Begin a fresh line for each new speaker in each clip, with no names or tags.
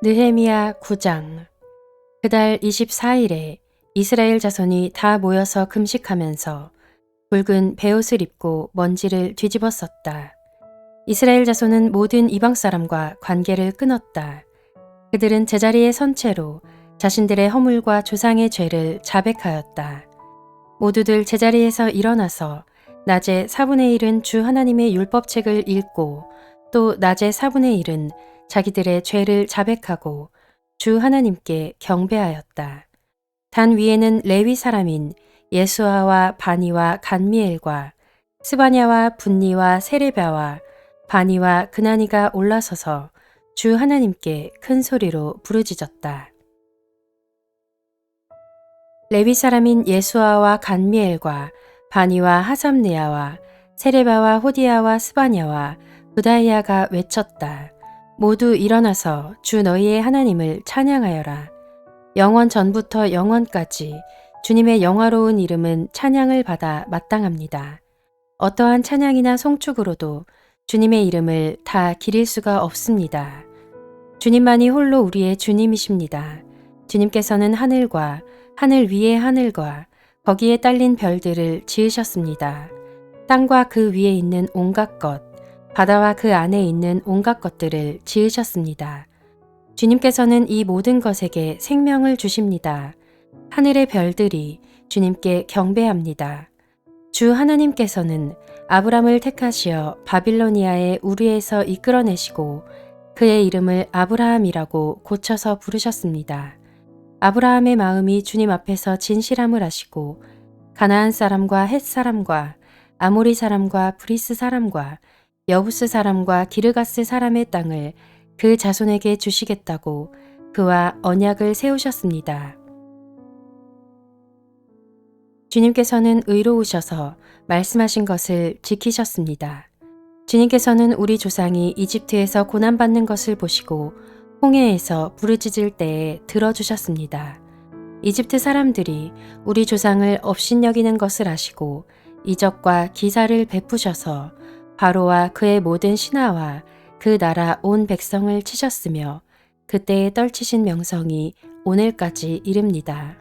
느헤미야 9장. 그달 24일에 이스라엘 자손이 다 모여서 금식하면서 붉은 베옷을 입고 먼지를 뒤집었었다. 이스라엘 자손은 모든 이방 사람과 관계를 끊었다. 그들은 제자리에 선 채로 자신들의 허물과 조상의 죄를 자백하였다. 모두들 제자리에서 일어나서 낮에 4분의 1은 주 하나님의 율법책을 읽고 또 낮에 4분의 1은 자기들의 죄를 자백하고 주 하나님께 경배하였다. 단 위에는 레위 사람인 예수아와 바니와 간미엘과 스바냐와 분니와 세레바와 바니와 그나니가 올라서서 주 하나님께 큰 소리로 부르짖었다. 레위 사람인 예수아와 간미엘과 바니와 하삼네아와 세레바와 호디야와 스바냐와 부다이아가 외쳤다. 모두 일어나서 주 너희의 하나님을 찬양하여라. 영원 전부터 영원까지 주님의 영화로운 이름은 찬양을 받아 마땅합니다. 어떠한 찬양이나 송축으로도 주님의 이름을 다 기릴 수가 없습니다. 주님만이 홀로 우리의 주님이십니다. 주님께서는 하늘과 하늘 위의 하늘과 거기에 딸린 별들을 지으셨습니다. 땅과 그 위에 있는 온갖 것, 바다와 그 안에 있는 온갖 것들을 지으셨습니다. 주님께서는 이 모든 것에게 생명을 주십니다. 하늘의 별들이 주님께 경배합니다. 주 하나님께서는 아브람을 택하시어 바빌로니아의 우르에서 이끌어내시고 그의 이름을 아브라함이라고 고쳐서 부르셨습니다. 아브라함의 마음이 주님 앞에서 진실함을 아시고 가나안 사람과 헷 사람과 아모리 사람과 브리스 사람과 여부스 사람과 기르가스 사람의 땅을 그 자손에게 주시겠다고 그와 언약을 세우셨습니다. 주님께서는 의로우셔서 말씀하신 것을 지키셨습니다. 주님께서는 우리 조상이 이집트에서 고난받는 것을 보시고 홍해에서 부르짖을 때에 들어주셨습니다. 이집트 사람들이 우리 조상을 업신여기는 것을 아시고 이적과 기사를 베푸셔서 바로와 그의 모든 신하와 그 나라 온 백성을 치셨으며 그때에 떨치신 명성이 오늘까지 이릅니다.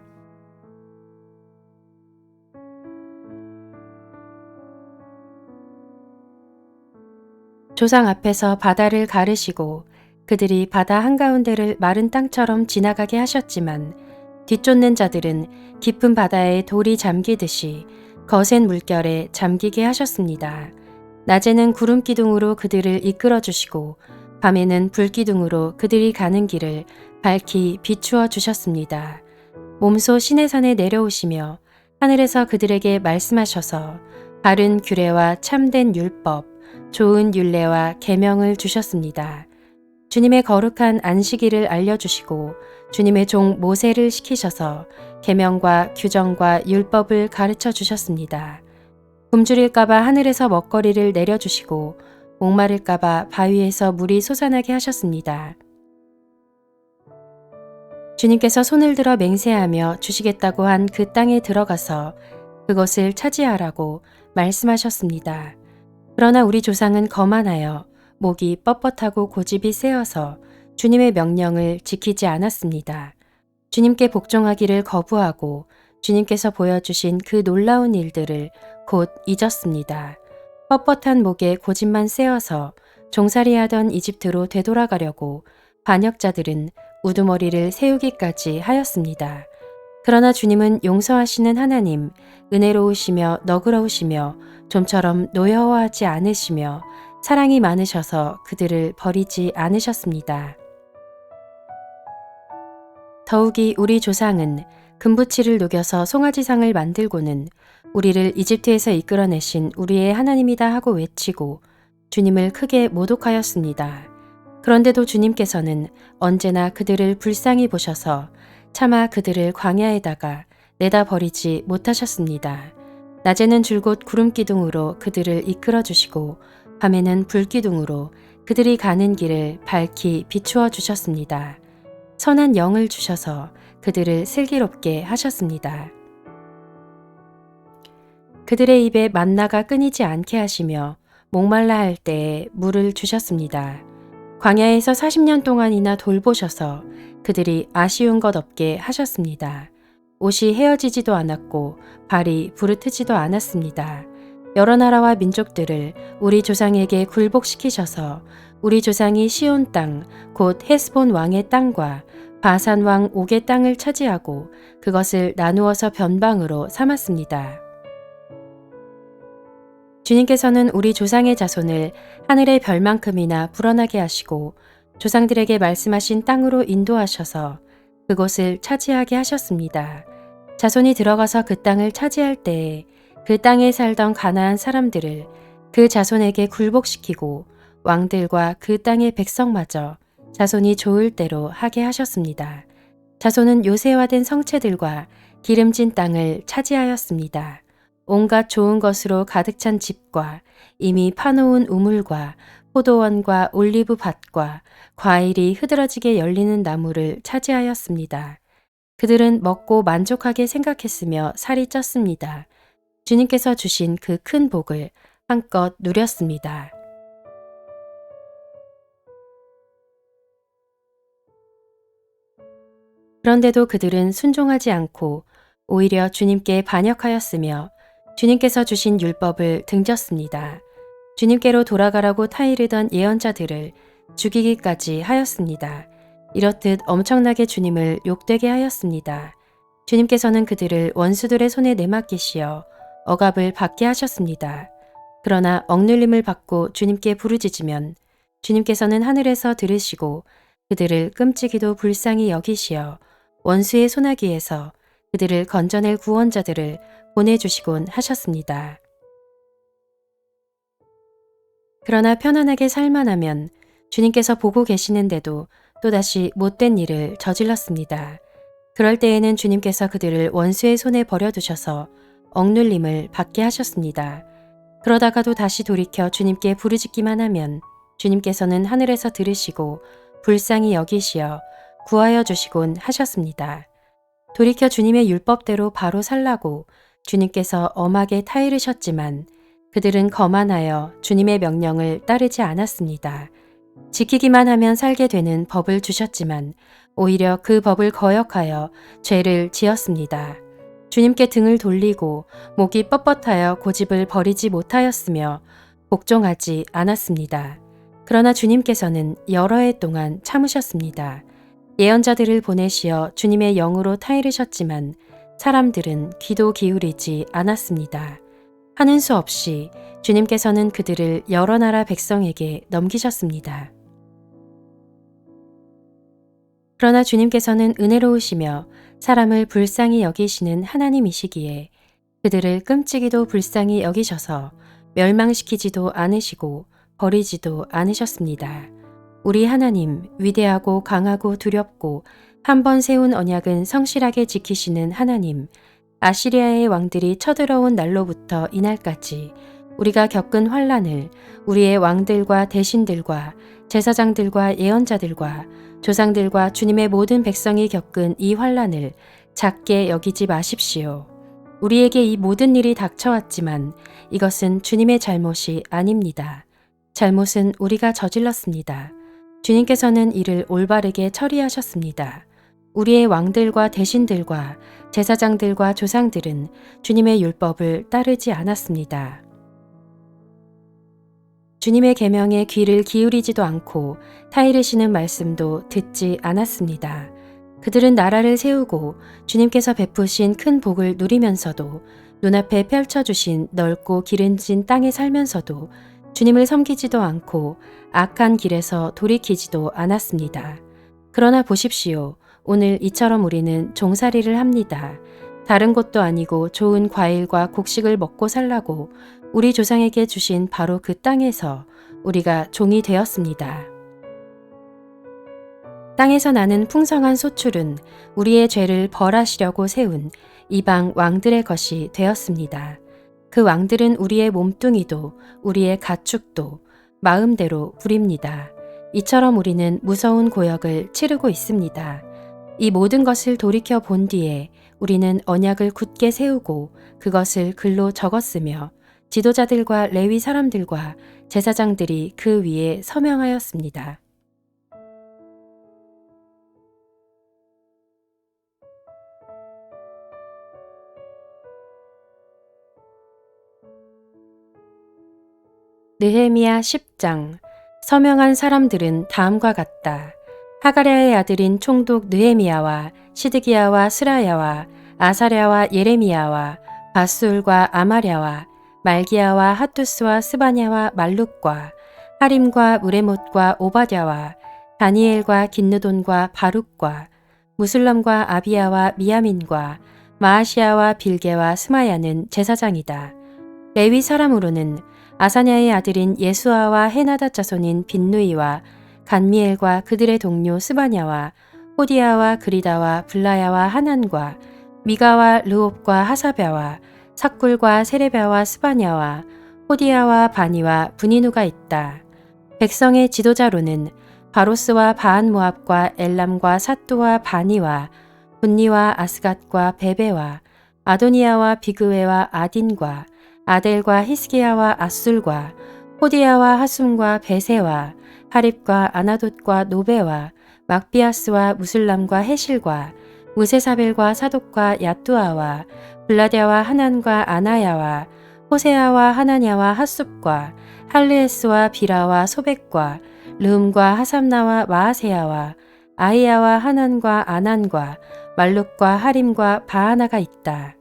조상 앞에서 바다를 가르시고 그들이 바다 한가운데를 마른 땅처럼 지나가게 하셨지만 뒤쫓는 자들은 깊은 바다에 돌이 잠기듯이 거센 물결에 잠기게 하셨습니다. 낮에는 구름 기둥으로 그들을 이끌어 주시고 밤에는 불 기둥으로 그들이 가는 길을 밝히 비추어 주셨습니다. 몸소 시내산에 내려오시며 하늘에서 그들에게 말씀하셔서 바른 규례와 참된 율법, 좋은 율례와 계명을 주셨습니다. 주님의 거룩한 안식일을 알려주시고 주님의 종 모세를 시키셔서 계명과 규정과 율법을 가르쳐 주셨습니다. 굶주릴까봐 하늘에서 먹거리를 내려주시고 목마를까봐 바위에서 물이 솟아나게 하셨습니다. 주님께서 손을 들어 맹세하며 주시겠다고 한 그 땅에 들어가서 그것을 차지하라고 말씀하셨습니다. 그러나 우리 조상은 거만하여 목이 뻣뻣하고 고집이 세어서 주님의 명령을 지키지 않았습니다. 주님께 복종하기를 거부하고 주님께서 보여주신 그 놀라운 일들을 곧 잊었습니다. 뻣뻣한 목에 고집만 세어서 종살이하던 이집트로 되돌아가려고 반역자들은 우두머리를 세우기까지 하였습니다. 그러나 주님은 용서하시는 하나님, 은혜로우시며 너그러우시며 좀처럼 노여워하지 않으시며 사랑이 많으셔서 그들을 버리지 않으셨습니다. 더욱이 우리 조상은 금부치를 녹여서 송아지상을 만들고는 우리를 이집트에서 이끌어내신 우리의 하나님이다 하고 외치고 주님을 크게 모독하였습니다. 그런데도 주님께서는 언제나 그들을 불쌍히 보셔서 차마 그들을 광야에다가 내다 버리지 못하셨습니다. 낮에는 줄곧 구름 기둥으로 그들을 이끌어 주시고 밤에는 불 기둥으로 그들이 가는 길을 밝히 비추어 주셨습니다. 선한 영을 주셔서 그들을 슬기롭게 하셨습니다. 그들의 입에 만나가 끊이지 않게 하시며 목말라 할 때에 물을 주셨습니다. 광야에서 40년 동안이나 돌보셔서 그들이 아쉬운 것 없게 하셨습니다. 옷이 헤어지지도 않았고 발이 부르트지도 않았습니다. 여러 나라와 민족들을 우리 조상에게 굴복시키셔서 우리 조상이 시온 땅, 곧 헤스본 왕의 땅과 바산 왕 옥의 땅을 차지하고 그것을 나누어서 변방으로 삼았습니다. 주님께서는 우리 조상의 자손을 하늘의 별만큼이나 불어나게 하시고 조상들에게 말씀하신 땅으로 인도하셔서 그곳을 차지하게 하셨습니다. 자손이 들어가서 그 땅을 차지할 때에 그 땅에 살던 가나안 사람들을 그 자손에게 굴복시키고 왕들과 그 땅의 백성마저 자손이 좋을 대로 하게 하셨습니다. 자손은 요새화된 성체들과 기름진 땅을 차지하였습니다. 온갖 좋은 것으로 가득 찬 집과 이미 파놓은 우물과 포도원과 올리브 밭과 과일이 흐드러지게 열리는 나무를 차지하였습니다. 그들은 먹고 만족하게 생각했으며 살이 쪘습니다. 주님께서 주신 그 큰 복을 한껏 누렸습니다. 그런데도 그들은 순종하지 않고 오히려 주님께 반역하였으며 주님께서 주신 율법을 등졌습니다. 주님께로 돌아가라고 타이르던 예언자들을 죽이기까지 하였습니다. 이렇듯 엄청나게 주님을 욕되게 하였습니다. 주님께서는 그들을 원수들의 손에 내맡기시어 억압을 받게 하셨습니다. 그러나 억눌림을 받고 주님께 부르짖으면 주님께서는 하늘에서 들으시고 그들을 끔찍이도 불쌍히 여기시어 원수의 소나기에서 그들을 건져낼 구원자들을 보내주시곤 하셨습니다. 그러나 편안하게 살만하면 주님께서 보고 계시는데도 또다시 못된 일을 저질렀습니다. 그럴 때에는 주님께서 그들을 원수의 손에 버려두셔서 억눌림을 받게 하셨습니다. 그러다가도 다시 돌이켜 주님께 부르짖기만 하면 주님께서는 하늘에서 들으시고 불쌍히 여기시어 구하여 주시곤 하셨습니다. 돌이켜 주님의 율법대로 바로 살라고 주님께서 엄하게 타이르셨지만 그들은 거만하여 주님의 명령을 따르지 않았습니다. 지키기만 하면 살게 되는 법을 주셨지만 오히려 그 법을 거역하여 죄를 지었습니다. 주님께 등을 돌리고 목이 뻣뻣하여 고집을 버리지 못하였으며 복종하지 않았습니다. 그러나 주님께서는 여러 해 동안 참으셨습니다. 예언자들을 보내시어 주님의 영으로 타이르셨지만 사람들은 귀도 기울이지 않았습니다. 하는 수 없이 주님께서는 그들을 여러 나라 백성에게 넘기셨습니다. 그러나 주님께서는 은혜로우시며 사람을 불쌍히 여기시는 하나님이시기에 그들을 끔찍이도 불쌍히 여기셔서 멸망시키지도 않으시고 버리지도 않으셨습니다. 우리 하나님 위대하고 강하고 두렵고 한 번 세운 언약은 성실하게 지키시는 하나님, 아시리아의 왕들이 쳐들어온 날로부터 이날까지 우리가 겪은 환난을 우리의 왕들과 대신들과 제사장들과 예언자들과 조상들과 주님의 모든 백성이 겪은 이 환난을 작게 여기지 마십시오. 우리에게 이 모든 일이 닥쳐왔지만 이것은 주님의 잘못이 아닙니다. 잘못은 우리가 저질렀습니다. 주님께서는 이를 올바르게 처리하셨습니다. 우리의 왕들과 대신들과 제사장들과 조상들은 주님의 율법을 따르지 않았습니다. 주님의 계명에 귀를 기울이지도 않고 타이르시는 말씀도 듣지 않았습니다. 그들은 나라를 세우고 주님께서 베푸신 큰 복을 누리면서도 눈앞에 펼쳐주신 넓고 기름진 땅에 살면서도 주님을 섬기지도 않고 악한 길에서 돌이키지도 않았습니다. 그러나 보십시오. 오늘 이처럼 우리는 종살이를 합니다. 다른 곳도 아니고 좋은 과일과 곡식을 먹고 살라고 우리 조상에게 주신 바로 그 땅에서 우리가 종이 되었습니다. 땅에서 나는 풍성한 소출은 우리의 죄를 벌하시려고 세운 이방 왕들의 것이 되었습니다. 그 왕들은 우리의 몸뚱이도 우리의 가축도 마음대로 부립니다. 이처럼 우리는 무서운 고역을 치르고 있습니다. 이 모든 것을 돌이켜 본 뒤에 우리는 언약을 굳게 세우고 그것을 글로 적었으며 지도자들과 레위 사람들과 제사장들이 그 위에 서명하였습니다. 느헤미야 10장. 서명한 사람들은 다음과 같다. 하가랴의 아들인 총독 느헤미야와 시드기야와 스라야와 아사랴와 예레미야와 바술과 아마랴와 말기야와 핫투스와 스바냐와 말룩과 하림과 무레못과 오바댜와 다니엘과 긴느돈과 바룩과 무슬럼과 아비야와 미야민과 마아시야와 빌게와 스마야는 제사장이다. 레위 사람으로는 아사냐의 아들인 예수아와 헤나다 자손인 빈누이와 간미엘과 그들의 동료 스바냐와 호디야와 그리다와 블라야와 하난과 미가와 르옵과 하사랴와 삭굴과 세레랴와 스바냐와 호디야와 바니와 브니누가 있다. 백성의 지도자로는 바로스와 바한모압과 엘람과 사또와 바니와 분니와 아스갓과 베베와 아도니아와 비그웨와 아딘과 아델과 히스기야와 아술과 호디야와 하숨과 베세와 하립과 아나돗과 노베와 막비아스와 무슬람과 헤실과 무세사벨과 사독과 야뚜아와 블라랴와 하난과 아나야와 호세아와 하나냐와 핫숲과 할르에스와 비라와 소백과 르음과 하삼나와 마아세야와 아이야와 하난과 아난과 말룩과 하림과 바하나가 있다.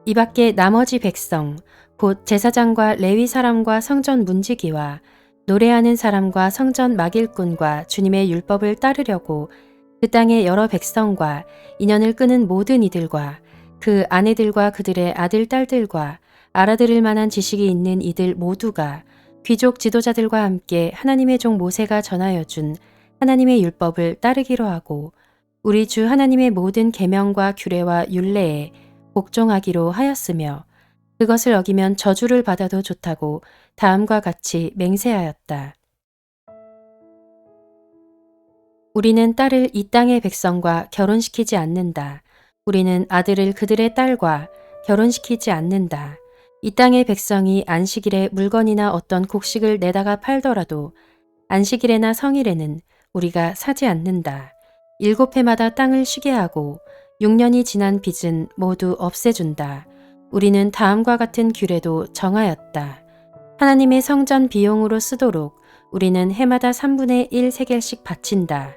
이 밖에 나머지 백성 곧 제사장과 레위 사람과 성전 문지기와 노래하는 사람과 성전 막일꾼과 주님의 율법을 따르려고 그 땅의 여러 백성과 인연을 끄는 모든 이들과 그 아내들과 그들의 아들 딸들과 알아들을 만한 지식이 있는 이들 모두가 귀족 지도자들과 함께 하나님의 종 모세가 전하여 준 하나님의 율법을 따르기로 하고 우리 주 하나님의 모든 계명과 규례와 율례에 복종하기로 하였으며 그것을 어기면 저주를 받아도 좋다고 다음과 같이 맹세하였다. 우리는 딸을 이 땅의 백성과 결혼시키지 않는다. 우리는 아들을 그들의 딸과 결혼시키지 않는다. 이 땅의 백성이 안식일에 물건이나 어떤 곡식을 내다가 팔더라도 안식일에나 성일에는 우리가 사지 않는다. 7해마다 땅을 쉬게 하고 6년이 지난 빚은 모두 없애준다. 우리는 다음과 같은 규례도 정하였다. 하나님의 성전 비용으로 쓰도록 우리는 해마다 3분의 1 세겔씩 바친다.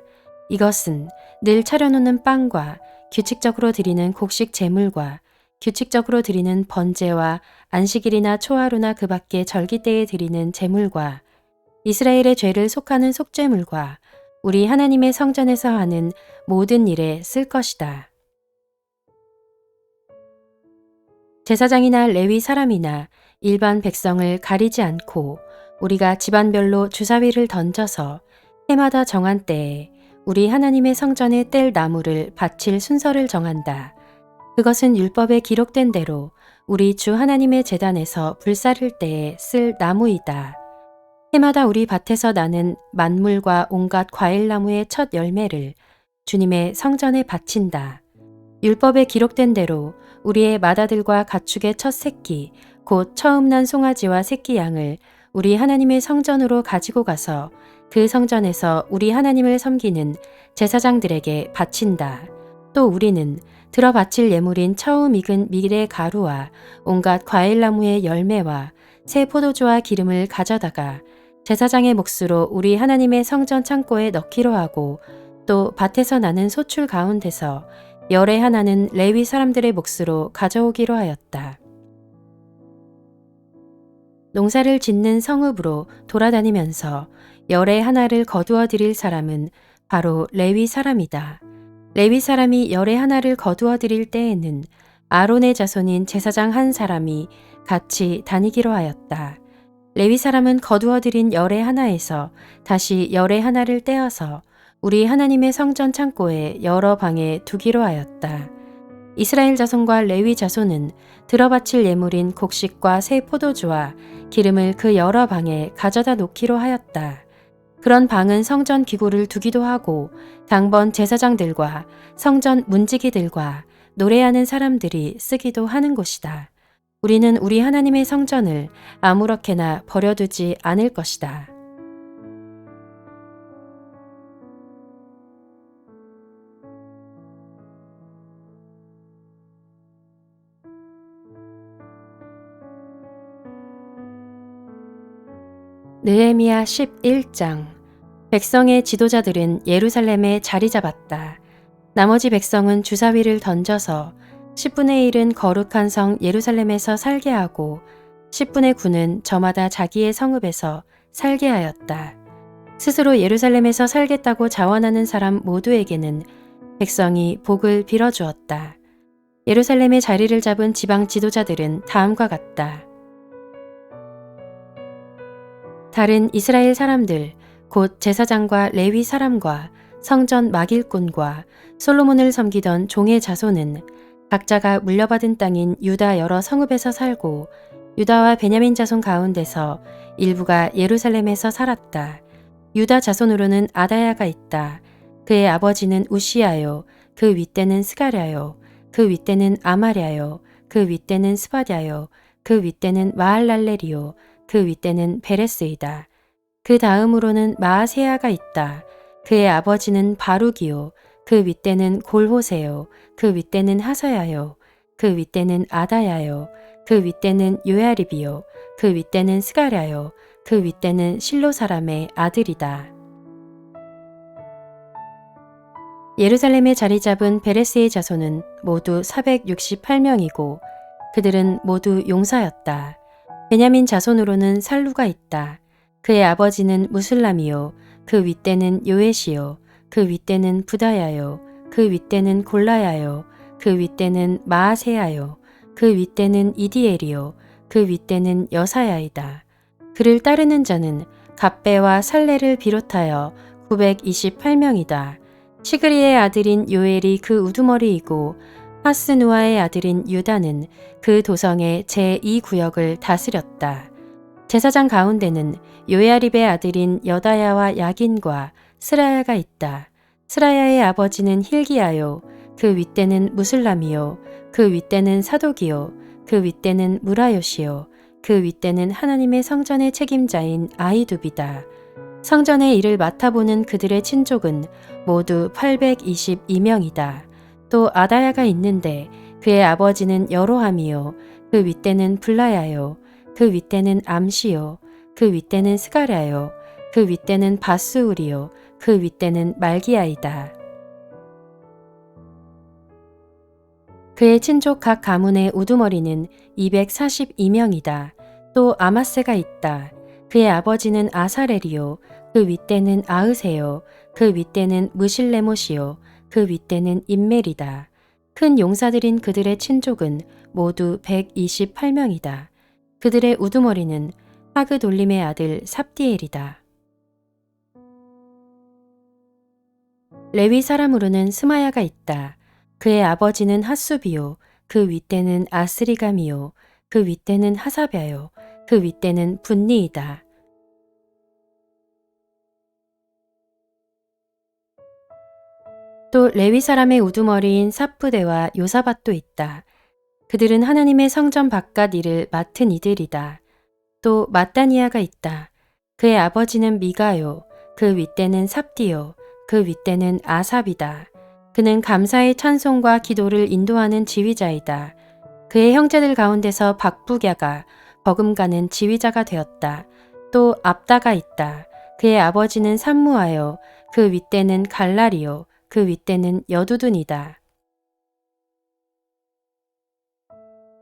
이것은 늘 차려놓는 빵과 규칙적으로 드리는 곡식 제물과 규칙적으로 드리는 번제와 안식일이나 초하루나 그 밖의 절기 때에 드리는 제물과 이스라엘의 죄를 속하는 속죄물과 우리 하나님의 성전에서 하는 모든 일에 쓸 것이다. 제사장이나 레위 사람이나 일반 백성을 가리지 않고 우리가 집안별로 주사위를 던져서 해마다 정한 때에 우리 하나님의 성전에 뗄 나무를 바칠 순서를 정한다. 그것은 율법에 기록된 대로 우리 주 하나님의 제단에서 불사를 때에 쓸 나무이다. 해마다 우리 밭에서 나는 만물과 온갖 과일나무의 첫 열매를 주님의 성전에 바친다. 율법에 기록된 대로 우리의 맏아들과 가축의 첫 새끼, 곧 처음 난 송아지와 새끼 양을 우리 하나님의 성전으로 가지고 가서 그 성전에서 우리 하나님을 섬기는 제사장들에게 바친다. 또 우리는 들어 바칠 예물인 처음 익은 밀의 가루와 온갖 과일나무의 열매와 새 포도주와 기름을 가져다가 제사장의 몫으로 우리 하나님의 성전 창고에 넣기로 하고 또 밭에서 나는 소출 가운데서 열의 하나는 레위 사람들의 몫으로 가져오기로 하였다. 농사를 짓는 성읍으로 돌아다니면서 열의 하나를 거두어 드릴 사람은 바로 레위 사람이다. 레위 사람이 열의 하나를 거두어 드릴 때에는 아론의 자손인 제사장 한 사람이 같이 다니기로 하였다. 레위 사람은 거두어 드린 열의 하나에서 다시 열의 하나를 떼어서 우리 하나님의 성전 창고에 여러 방에 두기로 하였다. 이스라엘 자손과 레위 자손은 들어바칠 예물인 곡식과 새 포도주와 기름을 그 여러 방에 가져다 놓기로 하였다. 그런 방은 성전 기구를 두기도 하고 당번 제사장들과 성전 문지기들과 노래하는 사람들이 쓰기도 하는 곳이다. 우리는 우리 하나님의 성전을 아무렇게나 버려두지 않을 것이다. 느헤미야 11장. 백성의 지도자들은 예루살렘에 자리 잡았다. 나머지 백성은 주사위를 던져서 10분의 1은 거룩한 성 예루살렘에서 살게 하고 10분의 9는 저마다 자기의 성읍에서 살게 하였다. 스스로 예루살렘에서 살겠다고 자원하는 사람 모두에게는 백성이 복을 빌어주었다. 예루살렘의 자리를 잡은 지방 지도자들은 다음과 같다. 다른 이스라엘 사람들, 곧 제사장과 레위 사람과 성전 막일꾼과 솔로몬을 섬기던 종의 자손은 각자가 물려받은 땅인 유다 여러 성읍에서 살고 유다와 베냐민 자손 가운데서 일부가 예루살렘에서 살았다. 유다 자손으로는 아다야가 있다. 그의 아버지는 우시야요. 그 윗대는 스가랴요. 그 윗대는 아마랴요. 그 윗대는 스바랴요. 그 윗대는 마할랄렐이요. 그 윗대는 베레스이다. 그 다음으로는 마아세야가 있다. 그의 아버지는 바룩이요. 그 윗대는 골호세요. 그 윗대는 하사야요. 그 윗대는 아다야요. 그 윗대는 요야립이요. 그 윗대는 스가랴요. 그 윗대는 실로 사람의 아들이다. 예루살렘에 자리 잡은 베레스의 자손은 모두 468명이고 그들은 모두 용사였다. 베냐민 자손으로는 살루가 있다. 그의 아버지는 무슬람이요. 그 윗대는 요엣이요. 그 윗대는 부다야요. 그 윗대는 골라야요. 그 윗대는 마아세야요. 그 윗대는 이디엘이요. 그 윗대는 여사야이다. 그를 따르는 자는 갑배와 살레를 비롯하여 928명이다. 시그리의 아들인 요엘이 그 우두머리이고 하스누아의 아들인 유다는 그 도성의 제2구역을 다스렸다. 제사장 가운데는 요야립의 아들인 여다야와 야긴과 스라야가 있다. 스라야의 아버지는 힐기야요. 그 윗대는 무슬람이요. 그 윗대는 사독이요. 그 윗대는 무라요시요. 그 윗대는 하나님의 성전의 책임자인 아히둡이다. 성전의 일을 맡아보는 그들의 친족은 모두 822명이다. 또 아다야가 있는데 그의 아버지는 여로함이요. 그 윗대는 블라야요. 그 윗대는 암시요. 그 윗대는 스가랴요. 그 윗대는 바스울이요. 그 윗대는 말기야이다. 그의 친족 각 가문의 우두머리는 242명이다. 또 아마세가 있다. 그의 아버지는 아사렐이요. 그 윗대는 아으세요. 그 윗대는 무실레못이요. 그 윗대는 임멜이다. 큰 용사들인 그들의 친족은 모두 128명이다. 그들의 우두머리는 하그돌림의 아들 삽디엘이다. 레위 사람으로는 스마야가 있다. 그의 아버지는 핫수비요. 그 윗대는 아스리감이요. 그 윗대는 하사벼요. 그 윗대는 분니이다. 또 레위 사람의 우두머리인 삽부대와 요사밭도 있다. 그들은 하나님의 성전 바깥 일을 맡은 이들이다. 또 마따니아가 있다. 그의 아버지는 미가요. 그 윗대는 삽디요. 그 윗대는 아삽이다. 그는 감사의 찬송과 기도를 인도하는 지휘자이다. 그의 형제들 가운데서 박부갸가 버금가는 지휘자가 되었다. 또 압다가 있다. 그의 아버지는 삼무아요. 그 윗대는 갈랄이요. 그 윗대는 여두둔이다.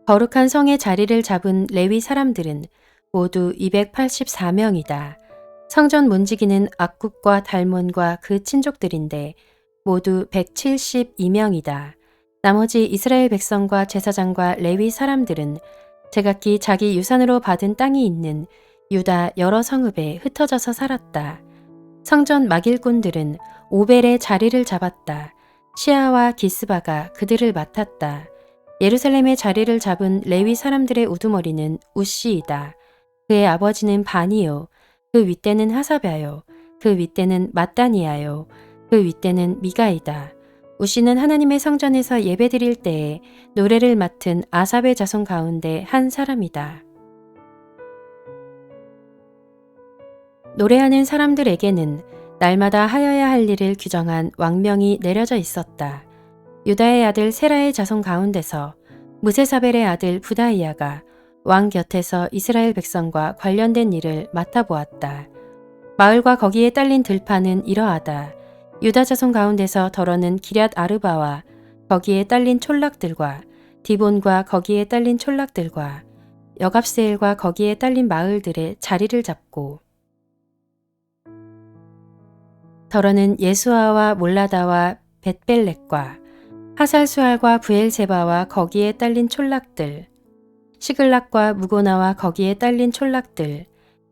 거룩한 성의 자리를 잡은 레위 사람들은 모두 284명이다. 성전 문지기는 악굽과 달몬과 그 친족들인데 모두 172명이다. 나머지 이스라엘 백성과 제사장과 레위 사람들은 제각기 자기 유산으로 받은 땅이 있는 유다 여러 성읍에 흩어져서 살았다. 성전 막일꾼들은 오벨의 자리를 잡았다. 시아와 기스바가 그들을 맡았다. 예루살렘의 자리를 잡은 레위 사람들의 우두머리는 우시이다. 그의 아버지는 바니요. 그 윗대는 하사벼요. 그 윗대는 마따니아요. 그 윗대는 미가이다. 우시는 하나님의 성전에서 예배드릴 때에 노래를 맡은 아삽의 자손 가운데 한 사람이다. 노래하는 사람들에게는 날마다 하여야 할 일을 규정한 왕명이 내려져 있었다. 유다의 아들 세라의 자손 가운데서 무세사벨의 아들 부다이아가 왕 곁에서 이스라엘 백성과 관련된 일을 맡아보았다. 마을과 거기에 딸린 들판은 이러하다. 유다 자손 가운데서 더러는 기럇 아르바와 거기에 딸린 촌락들과 디본과 거기에 딸린 촌락들과 여갑세엘과 거기에 딸린 마을들의 자리를 잡고 더러는 예수아와 몰라다와 벳벨렉과 하살수알과 브엘세바와 거기에 딸린 촌락들 시글락과 무고나와 거기에 딸린 촌락들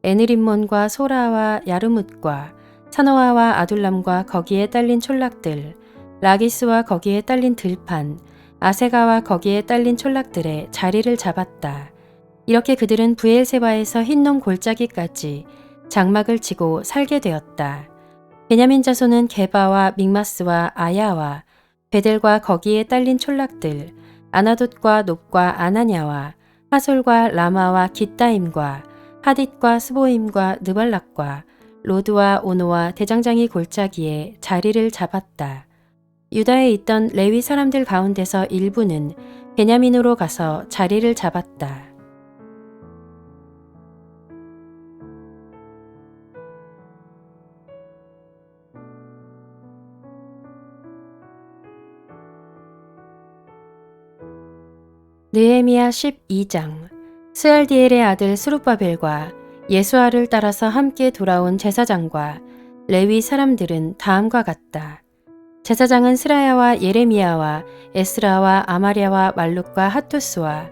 에느림몬과 소라와 야르뭇과 사노아와 아둘람과 거기에 딸린 촌락들 라기스와 거기에 딸린 들판 아세가와 거기에 딸린 촌락들의 자리를 잡았다. 이렇게 그들은 브엘세바에서 흰놈 골짜기까지 장막을 치고 살게 되었다. 베냐민 자손은 게바와 믹마스와 아야와 베델과 거기에 딸린 촌락들 아나돗과 놉과 아나냐와 하솔과 라마와 깃다임과 하딧과 스보임과 느발락과 로드와 오노와 대장장이 골짜기에 자리를 잡았다. 유다에 있던 레위 사람들 가운데서 일부는 베냐민으로 가서 자리를 잡았다. 느헤미야 12장 스알디엘의 아들 스룹바벨과 예수아를 따라서 함께 돌아온 제사장과 레위 사람들은 다음과 같다. 제사장은 스라야와 예레미야와 에스라와 아마랴와 말룩과 핫투스와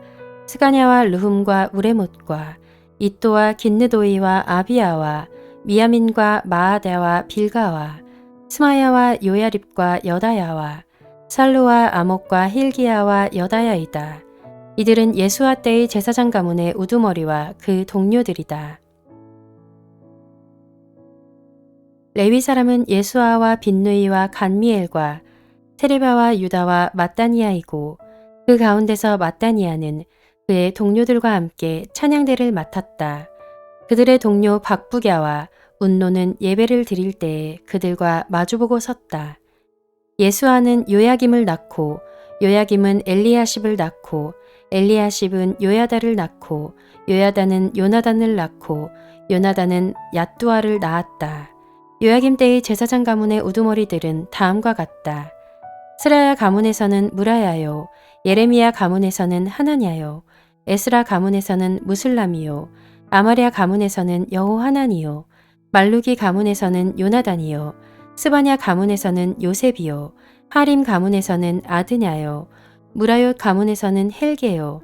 스가냐와 르훔과 우레못과 이또와 긴느도이와 아비야와 미야민과 마아다와 빌가와 스마야와 요야립과 여다야와 살루와 아목과 힐기야와 여다야이다. 이들은 예수아 때의 제사장 가문의 우두머리와 그 동료들이다. 레위 사람은 예수아와 빈누이와 간미엘과 세레바와 유다와 마따니아이고 그 가운데서 마따니아는 그의 동료들과 함께 찬양대를 맡았다. 그들의 동료 박부갸와 운노는 예배를 드릴 때에 그들과 마주보고 섰다. 예수아는 요야김을 낳고 요야김은 엘리야십을 낳고 엘리야십은 요야다를 낳고 요야다는 요나단을 낳고 요나단은 얏두아를 낳았다. 요야김 때의 제사장 가문의 우두머리들은 다음과 같다. 스라야 가문에서는 무라야요, 예레미야 가문에서는 하나냐요, 에스라 가문에서는 무슬람이요, 아마랴 가문에서는 여호하나니요, 말루기 가문에서는 요나단이요, 스바냐 가문에서는 요셉이요, 하림 가문에서는 아드냐요, 무라욤 가문에서는 헬게요,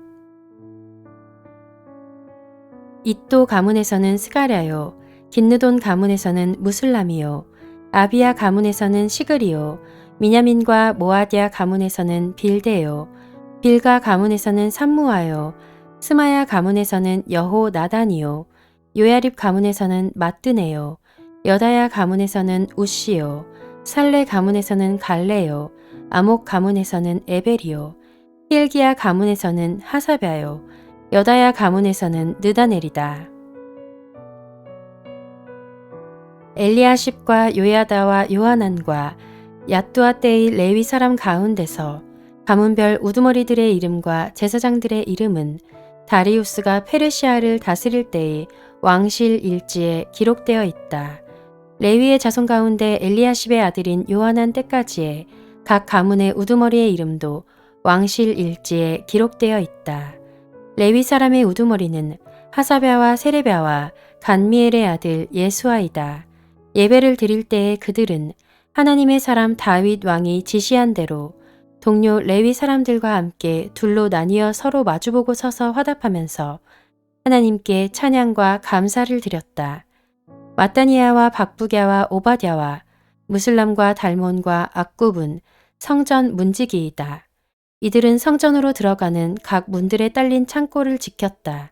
이또 가문에서는 스가랴요, 긴느돈 가문에서는 무슬람이요, 아비야 가문에서는 시그리요, 미냐민과 모아디아 가문에서는 빌데요, 빌가 가문에서는 삼무아요, 스마야 가문에서는 여호 나단이요, 요야립 가문에서는 마뜨네요, 여다야 가문에서는 우시요, 살레 가문에서는 갈레요, 아목 가문에서는 에벨이요, 힐기야 가문에서는 하사벼요, 여다야 가문에서는 느다넬이다. 엘리야십과 요야다와 요하난과 얏두아 때의 레위 사람 가운데서 가문별 우두머리들의 이름과 제사장들의 이름은 다리우스가 페르시아를 다스릴 때의 왕실 일지에 기록되어 있다. 레위의 자손 가운데 엘리야십의 아들인 요하난 때까지의 각 가문의 우두머리의 이름도 왕실 일지에 기록되어 있다. 레위 사람의 우두머리는 하사랴와 세레랴와 간미엘의 아들 예수아이다. 예배를 드릴 때에 그들은 하나님의 사람 다윗 왕이 지시한 대로 동료 레위 사람들과 함께 둘로 나뉘어 서로 마주보고 서서 화답하면서 하나님께 찬양과 감사를 드렸다. 마따니아와 박부갸와 오바댜와 무슬람과 달몬과 악굽은 성전 문지기이다. 이들은 성전으로 들어가는 각 문들에 딸린 창고를 지켰다.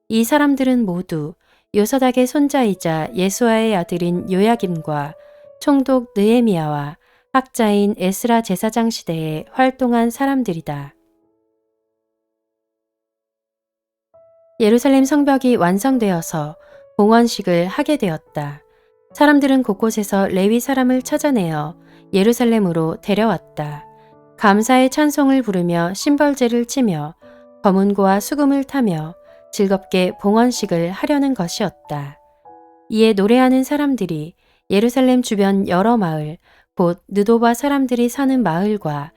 이 사람들은 모두 요사닥의 손자이자 예수아의 아들인 요야김과 총독 느헤미야와 학자인 에스라 제사장 시대에 활동한 사람들이다. 예루살렘 성벽이 완성되어서 봉헌식을 하게 되었다. 사람들은 곳곳에서 레위 사람을 찾아내어 예루살렘으로 데려왔다. 감사의 찬송을 부르며 심벌제를 치며 검은고와 수금을 타며 즐겁게 봉헌식을 하려는 것이었다. 이에 노래하는 사람들이 예루살렘 주변 여러 마을, 곧 느도바 사람들이 사는 마을과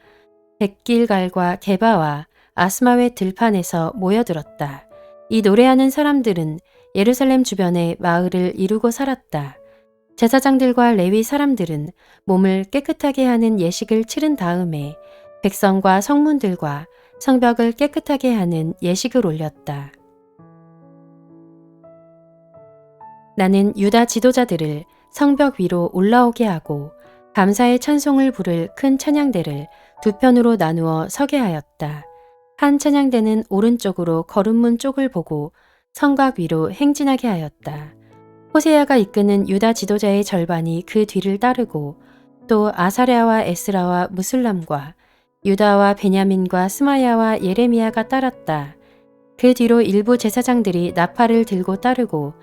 백길갈과 게바와 아스마웻 들판에서 모여들었다. 이 노래하는 사람들은 예루살렘 주변의 마을을 이루고 살았다. 제사장들과 레위 사람들은 몸을 깨끗하게 하는 예식을 치른 다음에 백성과 성문들과 성벽을 깨끗하게 하는 예식을 올렸다. 나는 유다 지도자들을 성벽 위로 올라오게 하고 감사의 찬송을 부를 큰 찬양대를 두 편으로 나누어 서게 하였다. 한 찬양대는 오른쪽으로 거름문 쪽을 보고 성곽 위로 행진하게 하였다. 호세아가 이끄는 유다 지도자의 절반이 그 뒤를 따르고 또 아사랴와 에스라와 무술람과 유다와 베냐민과 스마야와 예레미야가 따랐다. 그 뒤로 일부 제사장들이 나팔을 들고 따르고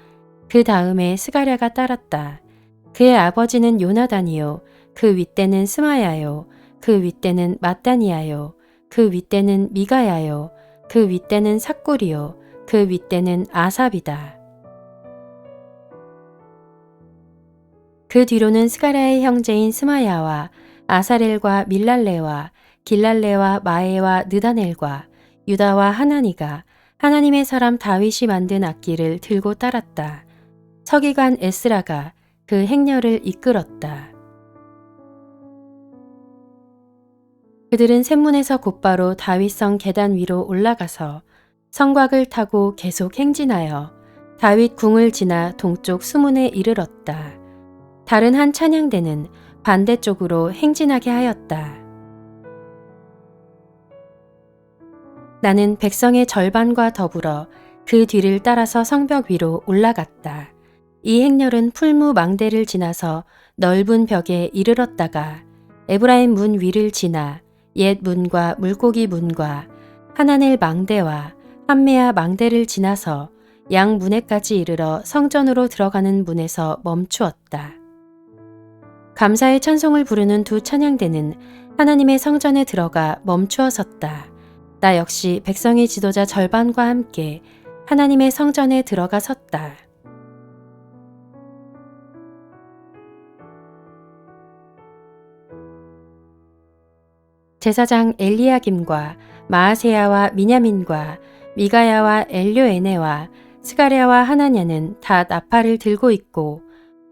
그 다음에 스가랴가 따랐다. 그의 아버지는 요나단이요, 그 윗대는 스마야요, 그 윗대는 mat단이야요, 그 윗대는 미가야요, 그 윗대는 삭굴이요, 그 윗대는 아삽이다. 그 뒤로는 스가랴의 형제인 스마야와 아사렐과 밀랄레와 길랄레와 마에와 느다넬과 유다와 하나니가 하나님의 사람 다윗이 만든 악기를 들고 따랐다. 서기관 에스라가 그 행렬을 이끌었다. 그들은 샘문에서 곧바로 다윗성 계단 위로 올라가서 성곽을 타고 계속 행진하여 다윗 궁을 지나 동쪽 수문에 이르렀다. 다른 한 찬양대는 반대쪽으로 행진하게 하였다. 나는 백성의 절반과 더불어 그 뒤를 따라서 성벽 위로 올라갔다. 이 행렬은 풀무 망대를 지나서 넓은 벽에 이르렀다가 에브라임 문 위를 지나 옛 문과 물고기 문과 하나넬 망대와 함메아 망대를 지나서 양 문에까지 이르러 성전으로 들어가는 문에서 멈추었다. 감사의 찬송을 부르는 두 찬양대는 하나님의 성전에 들어가 멈추어 섰다. 나 역시 백성의 지도자 절반과 함께 하나님의 성전에 들어가 섰다. 제사장 엘리야김과 마아세야와 미냐민과 미가야와 엘료에네와 스가랴와 하나냐는 다 나팔을 들고 있고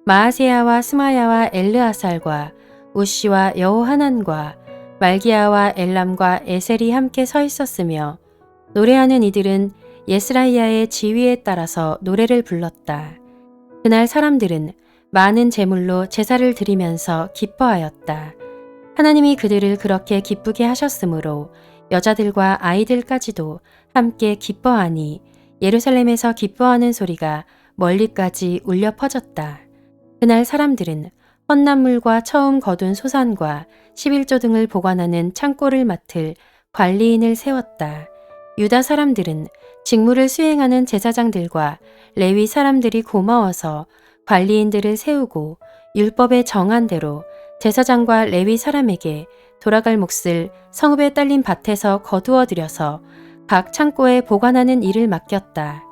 마아세야와 스마야와 엘르아살과 우시와 여호하난과 말기야와 엘람과 에셀이 함께 서 있었으며 노래하는 이들은 예스라이야의 지휘에 따라서 노래를 불렀다. 그날 사람들은 많은 제물로 제사를 드리면서 기뻐하였다. 하나님이 그들을 그렇게 기쁘게 하셨으므로 여자들과 아이들까지도 함께 기뻐하니 예루살렘에서 기뻐하는 소리가 멀리까지 울려 퍼졌다. 그날 사람들은 헌납물과 처음 거둔 소산과 11조 등을 보관하는 창고를 맡을 관리인을 세웠다. 유다 사람들은 직무를 수행하는 제사장들과 레위 사람들이 고마워서 관리인들을 세우고 율법에 정한 대로 제사장과 레위 사람에게 돌아갈 몫을 성읍에 딸린 밭에서 거두어 들여서 각 창고에 보관하는 일을 맡겼다.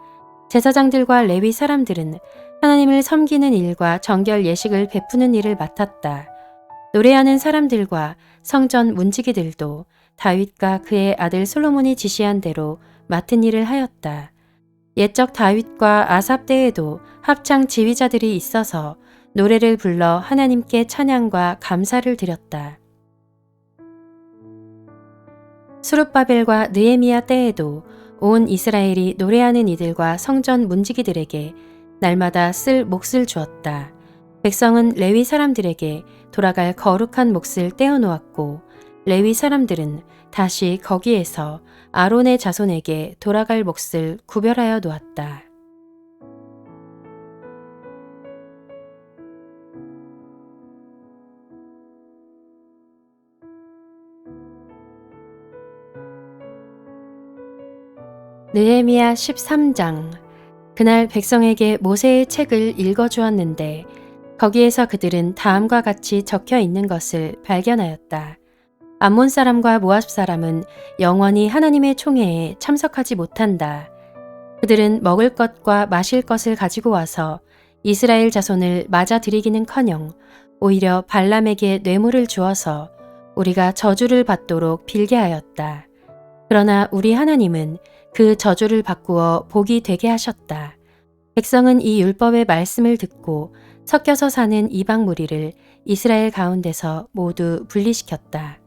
제사장들과 레위 사람들은 하나님을 섬기는 일과 정결 예식을 베푸는 일을 맡았다. 노래하는 사람들과 성전 문지기들도 다윗과 그의 아들 솔로몬이 지시한 대로 맡은 일을 하였다. 옛적 다윗과 아삽 때에도 합창 지휘자들이 있어서 노래를 불러 하나님께 찬양과 감사를 드렸다. 수룹바벨과 느헤미야 때에도 온 이스라엘이 노래하는 이들과 성전 문지기들에게 날마다 쓸 몫을 주었다. 백성은 레위 사람들에게 돌아갈 거룩한 몫을 떼어놓았고 레위 사람들은 다시 거기에서 아론의 자손에게 돌아갈 몫을 구별하여 놓았다. 느헤미야 13장. 그날 백성에게 모세의 책을 읽어주었는데 거기에서 그들은 다음과 같이 적혀 있는 것을 발견하였다. 암몬 사람과 모압 사람은 영원히 하나님의 총회에 참석하지 못한다. 그들은 먹을 것과 마실 것을 가지고 와서 이스라엘 자손을 맞아들이기는커녕 오히려 발람에게 뇌물을 주어서 우리가 저주를 받도록 빌게 하였다. 그러나 우리 하나님은 그 저주를 바꾸어 복이 되게 하셨다. 백성은 이 율법의 말씀을 듣고 섞여서 사는 이방 무리를 이스라엘 가운데서 모두 분리시켰다.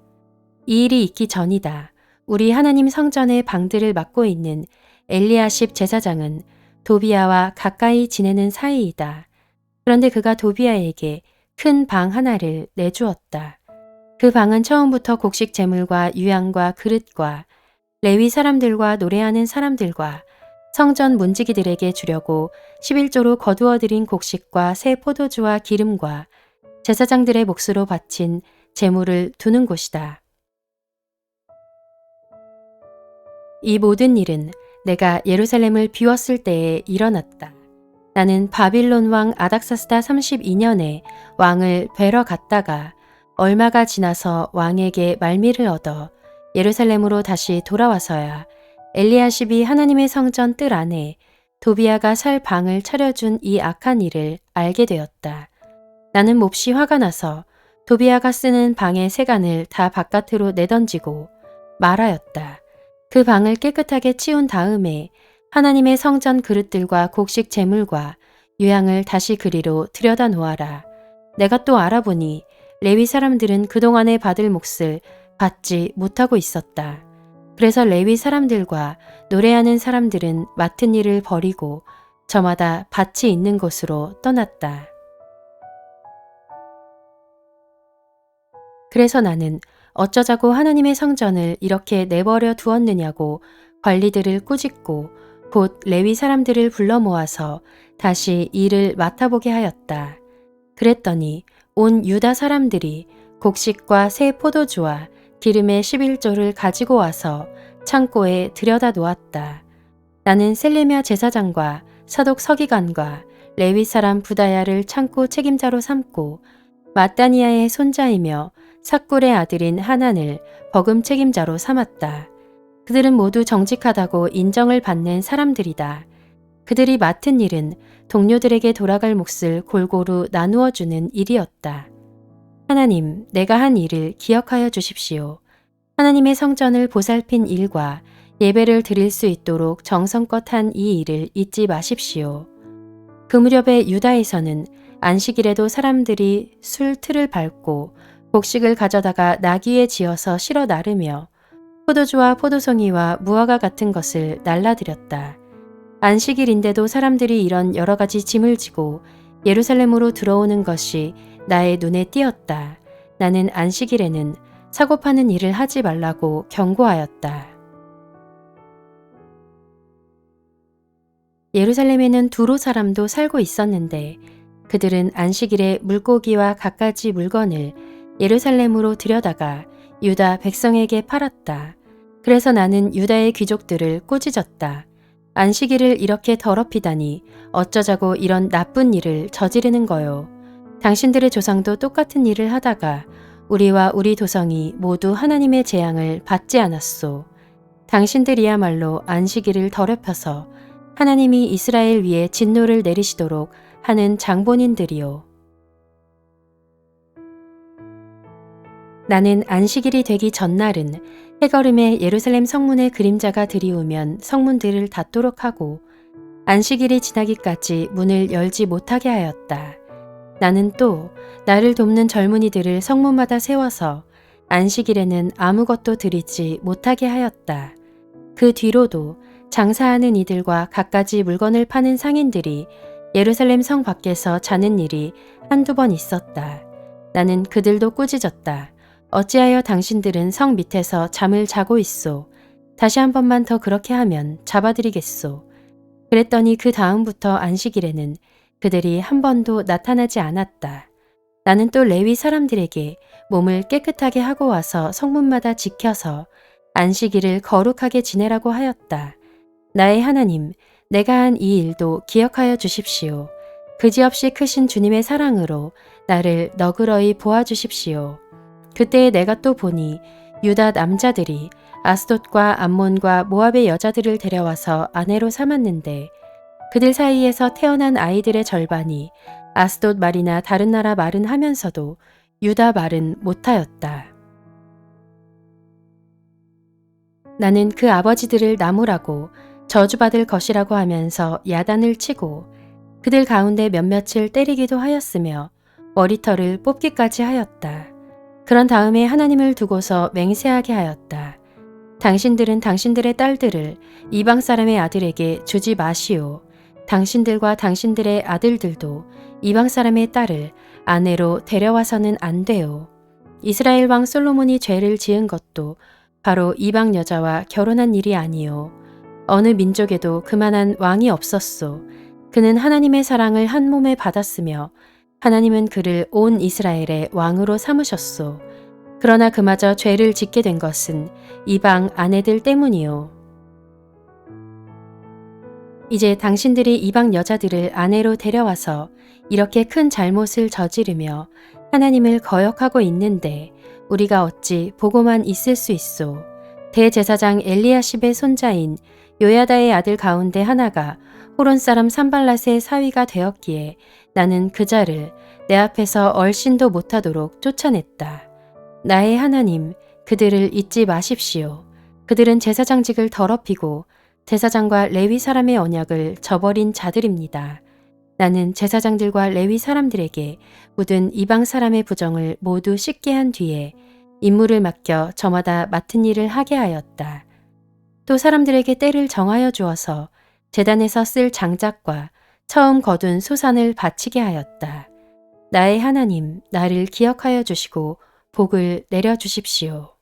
이 일이 있기 전이다. 우리 하나님 성전의 방들을 맡고 있는 엘리야십 제사장은 도비야와 가까이 지내는 사이이다. 그런데 그가 도비야에게 큰 방 하나를 내주었다. 그 방은 처음부터 곡식 제물과 유향과 그릇과 레위 사람들과 노래하는 사람들과 성전 문지기들에게 주려고 11조로 거두어들인 곡식과 새 포도주와 기름과 제사장들의 몫으로 바친 제물을 두는 곳이다. 이 모든 일은 내가 예루살렘을 비웠을 때에 일어났다. 나는 바빌론 왕 아닥사스다 32년에 왕을 뵈러 갔다가 얼마가 지나서 왕에게 말미를 얻어 예루살렘으로 다시 돌아와서야 엘리야십이 하나님의 성전 뜰 안에 도비야가 살 방을 차려준 이 악한 일을 알게 되었다. 나는 몹시 화가 나서 도비야가 쓰는 방의 세간을 다 바깥으로 내던지고 말하였다. 그 방을 깨끗하게 치운 다음에 하나님의 성전 그릇들과 곡식 제물과 유향을 다시 그리로 들여다 놓아라. 내가 또 알아보니 레위 사람들은 그동안에 받을 몫을 받지 못하고 있었다. 그래서 레위 사람들과 노래하는 사람들은 맡은 일을 버리고 저마다 밭이 있는 곳으로 떠났다. 그래서 나는 어쩌자고 하나님의 성전을 이렇게 내버려 두었느냐고 관리들을 꾸짖고 곧 레위 사람들을 불러 모아서 다시 일을 맡아보게 하였다. 그랬더니 온 유다 사람들이 곡식과 새 포도주와 기름의 11조를 가지고 와서 창고에 들여다 놓았다. 나는 셀레미야 제사장과 사독 서기관과 레위 사람 부다야를 창고 책임자로 삼고 마따니아의 손자이며 삭굴의 아들인 하난을 버금 책임자로 삼았다. 그들은 모두 정직하다고 인정을 받는 사람들이다. 그들이 맡은 일은 동료들에게 돌아갈 몫을 골고루 나누어 주는 일이었다. 하나님, 내가 한 일을 기억하여 주십시오. 하나님의 성전을 보살핀 일과 예배를 드릴 수 있도록 정성껏 한 이 일을 잊지 마십시오. 그 무렵에 유다에서는 안식일에도 사람들이 술 틀을 밟고 곡식을 가져다가 나귀에 지어서 실어 나르며 포도주와 포도송이와 무화과 같은 것을 날라들였다. 안식일인데도 사람들이 이런 여러 가지 짐을 지고 예루살렘으로 들어오는 것이 나의 눈에 띄었다. 나는 안식일에는 사고 파는 일을 하지 말라고 경고하였다. 예루살렘에는 두로 사람도 살고 있었는데 그들은 안식일에 물고기와 갖가지 물건을 예루살렘으로 들여다가 유다 백성에게 팔았다. 그래서 나는 유다의 귀족들을 꾸짖었다. 안식일을 이렇게 더럽히다니 어쩌자고 이런 나쁜 일을 저지르는 거요. 당신들의 조상도 똑같은 일을 하다가 우리와 우리 도성이 모두 하나님의 재앙을 받지 않았소. 당신들이야말로 안식일을 더럽혀서 하나님이 이스라엘 위에 진노를 내리시도록 하는 장본인들이요. 나는 안식일이 되기 전날은 해걸음에 예루살렘 성문의 그림자가 들이우면 성문들을 닫도록 하고 안식일이 지나기까지 문을 열지 못하게 하였다. 나는 또 나를 돕는 젊은이들을 성문마다 세워서 안식일에는 아무것도 드리지 못하게 하였다. 그 뒤로도 장사하는 이들과 갖가지 물건을 파는 상인들이 예루살렘 성 밖에서 자는 일이 한두 번 있었다. 나는 그들도 꾸짖었다. 어찌하여 당신들은 성 밑에서 잠을 자고 있소. 다시 한 번만 더 그렇게 하면 잡아드리겠소. 그랬더니 그 다음부터 안식일에는 그들이 한 번도 나타나지 않았다. 나는 또 레위 사람들에게 몸을 깨끗하게 하고 와서 성문마다 지켜서 안식일을 거룩하게 지내라고 하였다. 나의 하나님, 내가 한 이 일도 기억하여 주십시오. 그지없이 크신 주님의 사랑으로 나를 너그러이 보아주십시오. 그때에 내가 또 보니 유다 남자들이 아스돗과 암몬과 모압의 여자들을 데려와서 아내로 삼았는데 그들 사이에서 태어난 아이들의 절반이 아스돗 말이나 다른 나라 말은 하면서도 유다 말은 못하였다. 나는 그 아버지들을 나무라고 저주받을 것이라고 하면서 야단을 치고 그들 가운데 몇몇을 때리기도 하였으며 머리털을 뽑기까지 하였다. 그런 다음에 하나님을 두고서 맹세하게 하였다. 당신들은 당신들의 딸들을 이방 사람의 아들에게 주지 마시오. 당신들과 당신들의 아들들도 이방 사람의 딸을 아내로 데려와서는 안 돼요. 이스라엘 왕 솔로몬이 죄를 지은 것도 바로 이방 여자와 결혼한 일이 아니요. 어느 민족에도 그만한 왕이 없었소. 그는 하나님의 사랑을 한 몸에 받았으며 하나님은 그를 온 이스라엘의 왕으로 삼으셨소. 그러나 그마저 죄를 짓게 된 것은 이방 아내들 때문이요. 이제 당신들이 이방 여자들을 아내로 데려와서 이렇게 큰 잘못을 저지르며 하나님을 거역하고 있는데 우리가 어찌 보고만 있을 수 있소. 대제사장 엘리야십의 손자인 요야다의 아들 가운데 하나가 호론 사람 산발랏의 사위가 되었기에 나는 그 자를 내 앞에서 얼씬도 못하도록 쫓아냈다. 나의 하나님, 그들을 잊지 마십시오. 그들은 제사장직을 더럽히고 제사장과 레위 사람의 언약을 저버린 자들입니다. 나는 제사장들과 레위 사람들에게 묻은 이방 사람의 부정을 모두 씻게 한 뒤에 임무를 맡겨 저마다 맡은 일을 하게 하였다. 또 사람들에게 때를 정하여 주어서 제단에서 쓸 장작과 처음 거둔 소산을 바치게 하였다. 나의 하나님, 나를 기억하여 주시고 복을 내려 주십시오.